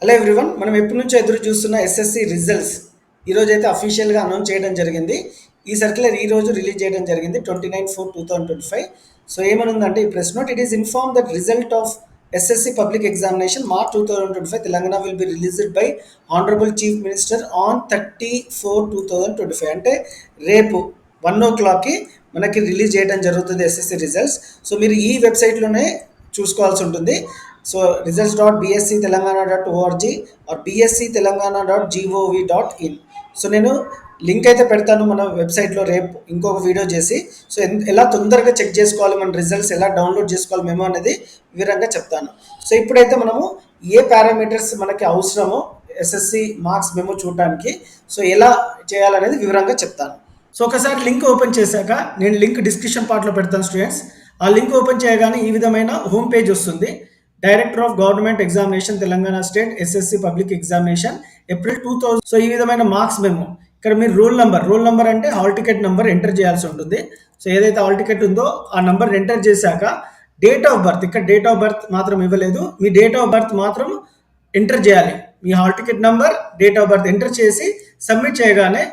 Hello everyone, మనం ఎప్పటి నుంచో ఎదురు చూస్తున్న ఎస్ఎస్సి రిజల్ట్స్ ఈరోజైతే అఫీషియల్గా అనౌన్స్ చేయడం జరిగింది. ఈ సర్క్యులర్ ఈ రోజు రిలీజ్ చేయడం జరిగింది 29/4/2025. సో ఏమనుందంటే ఈ press note, it is inform that result of SSC public examination March 2025 Telangana will be released by honourable chief minister on 30/4/2025. అంటే రేపు 1 o'clockకి మనకి రిలీజ్ చేయడం జరుగుతుంది ఎస్ఎస్సి రిజల్ట్స్. సో మీరు ఈ వెబ్సైట్లోనే చూసుకోవాల్సి ఉంటుంది. So results.bsctelangana.org or bsctelangana.gov.in. So నేను లింక్ అయితే పెడతాను మన వెబ్సైట్లో రేపు ఇంకొక వీడియో చేసి. సో ఎలా తొందరగా చెక్ చేసుకోవాలి, మన రిజల్ట్స్ ఎలా డౌన్లోడ్ చేసుకోవాలి మేము అనేది వివరంగా చెప్తాను. సో ఇప్పుడైతే మనము ఏ పారామీటర్స్ మనకి అవసరమో ఎస్ఎస్సి మార్క్స్ మెమో చూడడానికి, సో ఎలా చేయాలనేది వివరంగా చెప్తాను. సో ఒకసారి లింక్ ఓపెన్ చేశాక నేను లింక్ డిస్క్రిప్షన్ పార్ట్లో పెడతాను స్టూడెంట్స్. ఆ లింక్ ఓపెన్ చేయగానే ఈ విధమైన హోమ్ పేజ్ వస్తుంది. Director of government examination Telangana state SSC public examination April 2000. So ఈ విధమైన మార్క్స్ మెమో. ఇక్కడ మీరు రోల్ నెంబర్ అంటే హాల్ టికెట్ నెంబర్ ఎంటర్ చేయాల్సి ఉంటుంది. సో ఏదైతే హాల్ టికెట్ ఉందో ఆ నెంబర్ ఎంటర్ చేశాక డేట్ ఆఫ్ బర్త్, ఇక్కడ డేట్ ఆఫ్ బర్త్ మాత్రం ఇవ్వలేదు, మీ డేట్ ఆఫ్ బర్త్ మాత్రం ఎంటర్ చేయాలి. మీ hall ticket number, date of birth enter చేసి సబ్మిట్ చేయగానే